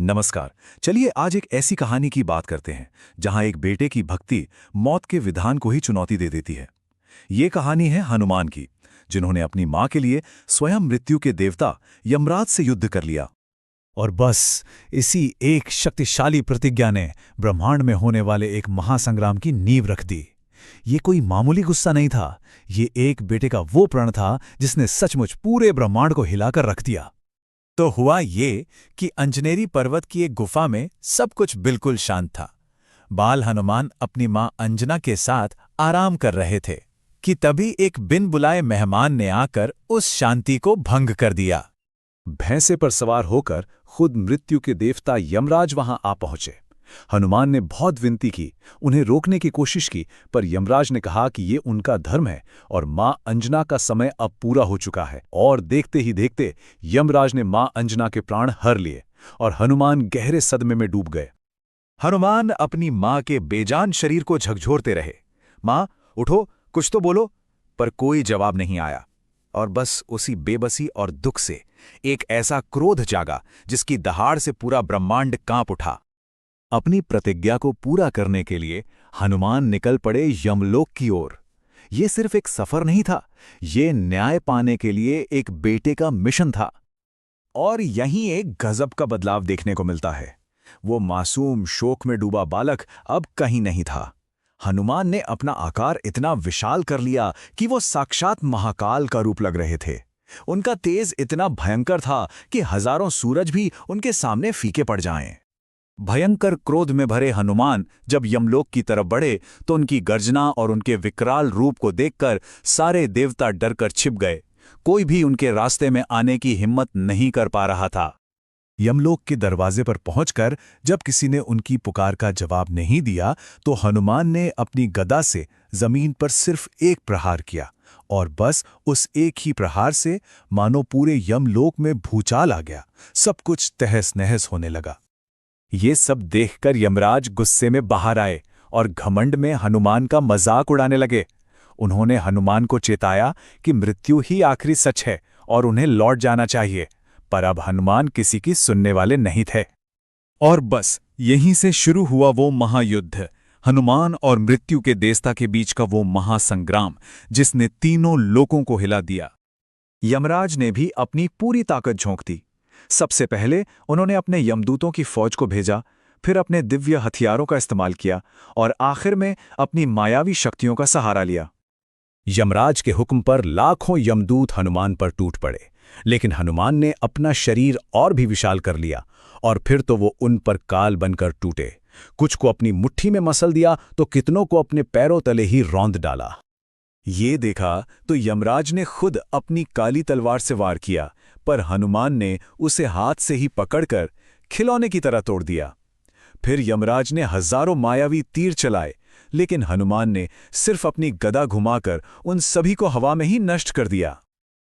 नमस्कार। चलिए आज एक ऐसी कहानी की बात करते हैं जहां एक बेटे की भक्ति मौत के विधान को ही चुनौती दे देती है। ये कहानी है हनुमान की, जिन्होंने अपनी मां के लिए स्वयं मृत्यु के देवता यमराज से युद्ध कर लिया। और बस इसी एक शक्तिशाली प्रतिज्ञा ने ब्रह्मांड में होने वाले एक महासंग्राम की नींव रख दी। ये कोई मामूली गुस्सा नहीं था, ये एक बेटे का वो प्रण था जिसने सचमुच पूरे ब्रह्मांड को हिलाकर रख दिया। तो हुआ ये कि अंजनेरी पर्वत की एक गुफा में सब कुछ बिल्कुल शांत था। बाल हनुमान अपनी मां अंजना के साथ आराम कर रहे थे कि तभी एक बिन बुलाए मेहमान ने आकर उस शांति को भंग कर दिया। भैंसे पर सवार होकर खुद मृत्यु के देवता यमराज वहां आ पहुंचे। हनुमान ने बहुत विनती की, उन्हें रोकने की कोशिश की, पर यमराज ने कहा कि ये उनका धर्म है और मां अंजना का समय अब पूरा हो चुका है। और देखते ही देखते यमराज ने मां अंजना के प्राण हर लिए और हनुमान गहरे सदमे में डूब गए। हनुमान अपनी मां के बेजान शरीर को झकझोरते रहे, मां उठो, कुछ तो बोलो, पर कोई जवाब नहीं आया। और बस उसी बेबसी और दुख से एक ऐसा क्रोध जागा जिसकी दहाड़ से पूरा ब्रह्मांड कांप उठा। अपनी प्रतिज्ञा को पूरा करने के लिए हनुमान निकल पड़े यमलोक की ओर। ये सिर्फ एक सफर नहीं था, ये न्याय पाने के लिए एक बेटे का मिशन था। और यहीं एक गजब का बदलाव देखने को मिलता है। वो मासूम शोक में डूबा बालक अब कहीं नहीं था। हनुमान ने अपना आकार इतना विशाल कर लिया कि वो साक्षात महाकाल का रूप लग रहे थे। उनका तेज इतना भयंकर था कि हजारों सूरज भी उनके सामने फीके पड़ जाएं। भयंकर क्रोध में भरे हनुमान जब यमलोक की तरफ बढ़े तो उनकी गर्जना और उनके विकराल रूप को देखकर सारे देवता डरकर छिप गए। कोई भी उनके रास्ते में आने की हिम्मत नहीं कर पा रहा था। यमलोक के दरवाजे पर पहुंचकर जब किसी ने उनकी पुकार का जवाब नहीं दिया तो हनुमान ने अपनी गदा से जमीन पर सिर्फ एक प्रहार किया, और बस उस एक ही प्रहार से मानो पूरे यमलोक में भूचाल आ गया। सब कुछ तहस नहस होने लगा। ये सब देखकर यमराज गुस्से में बाहर आए और घमंड में हनुमान का मजाक उड़ाने लगे। उन्होंने हनुमान को चेताया कि मृत्यु ही आखिरी सच है और उन्हें लौट जाना चाहिए, पर अब हनुमान किसी की सुनने वाले नहीं थे। और बस यहीं से शुरू हुआ वो महायुद्ध, हनुमान और मृत्यु के देवता के बीच का वो महासंग्राम जिसने तीनों लोकों को हिला दिया। यमराज ने भी अपनी पूरी ताकत झोंक दी। सबसे पहले उन्होंने अपने यमदूतों की फौज को भेजा, फिर अपने दिव्य हथियारों का इस्तेमाल किया और आखिर में अपनी मायावी शक्तियों का सहारा लिया। यमराज के हुक्म पर लाखों यमदूत हनुमान पर टूट पड़े, लेकिन हनुमान ने अपना शरीर और भी विशाल कर लिया और फिर तो वो उन पर काल बनकर टूटे। कुछ को अपनी मुट्ठी में मसल दिया तो कितनों को अपने पैरों तले ही रौंद डाला। ये देखा तो यमराज ने खुद अपनी काली तलवार से वार किया, पर हनुमान ने उसे हाथ से ही पकड़कर खिलौने की तरह तोड़ दिया। फिर यमराज ने हजारों मायावी तीर चलाए, लेकिन हनुमान ने सिर्फ अपनी गदा घुमाकर उन सभी को हवा में ही नष्ट कर दिया।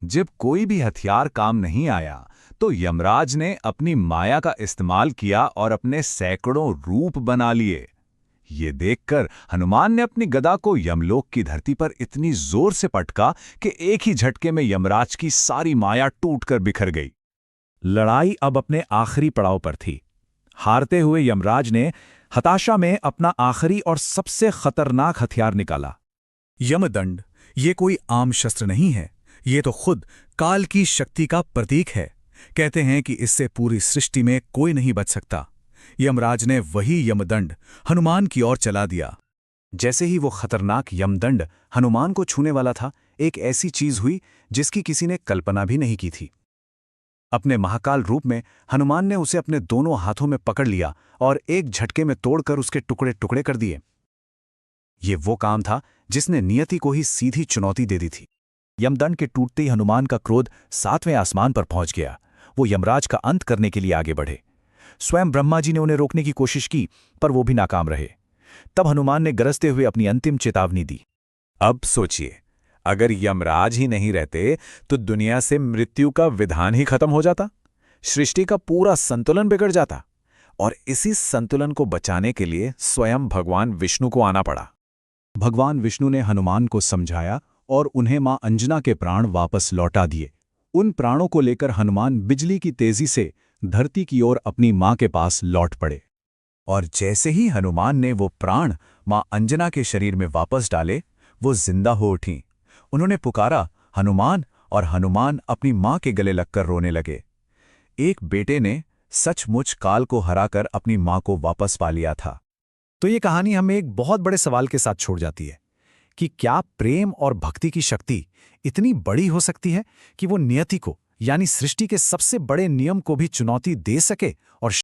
जब कोई भी हथियार काम नहीं आया तो यमराज ने अपनी माया का इस्तेमाल किया और अपने सैकड़ों रूप बना लिए। ये देखकर हनुमान ने अपनी गदा को यमलोक की धरती पर इतनी जोर से पटका कि एक ही झटके में यमराज की सारी माया टूटकर बिखर गई। लड़ाई अब अपने आखिरी पड़ाव पर थी। हारते हुए यमराज ने हताशा में अपना आखिरी और सबसे खतरनाक हथियार निकाला, यमदंड। ये कोई आम शस्त्र नहीं है, ये तो खुद काल की शक्ति का प्रतीक है। कहते हैं कि इससे पूरी सृष्टि में कोई नहीं बच सकता। यमराज ने वही यमदंड हनुमान की ओर चला दिया। जैसे ही वो खतरनाक यमदंड हनुमान को छूने वाला था, एक ऐसी चीज हुई जिसकी किसी ने कल्पना भी नहीं की थी। अपने महाकाल रूप में हनुमान ने उसे अपने दोनों हाथों में पकड़ लिया और एक झटके में तोड़कर उसके टुकड़े टुकड़े कर दिए। ये वो काम था जिसने नियति को ही सीधी चुनौती दे दी थी। यमदंड के टूटते ही हनुमान का क्रोध 7वें आसमान पर पहुंच गया। वो यमराज का अंत करने के लिए आगे बढ़े। स्वयं ब्रह्मा जी ने उन्हें रोकने की कोशिश की, पर वो भी नाकाम रहे। तब हनुमान ने गरजते हुए अपनी अंतिम चेतावनी दी। अब सोचिए, अगर यमराज ही नहीं रहते तो दुनिया से मृत्यु का विधान ही खत्म हो जाता, सृष्टि का पूरा संतुलन बिगड़ जाता। और इसी संतुलन को बचाने के लिए स्वयं भगवान विष्णु को आना पड़ा। भगवान विष्णु ने हनुमान को समझाया और उन्हें मां अंजना के प्राण वापस लौटा दिए। उन प्राणों को लेकर हनुमान बिजली की तेजी से धरती की ओर अपनी मां के पास लौट पड़े। और जैसे ही हनुमान ने वो प्राण मां अंजना के शरीर में वापस डाले, वो जिंदा हो उठीं। उन्होंने पुकारा, हनुमान, और हनुमान अपनी मां के गले लगकर रोने लगे। एक बेटे ने सचमुच काल को हराकर अपनी मां को वापस पा लिया था। तो ये कहानी हमें एक बहुत बड़े सवाल के साथ छोड़ जाती है कि क्या प्रेम और भक्ति की शक्ति इतनी बड़ी हो सकती है कि वो नियति को, यानी सृष्टि के सबसे बड़े नियम को भी चुनौती दे सके और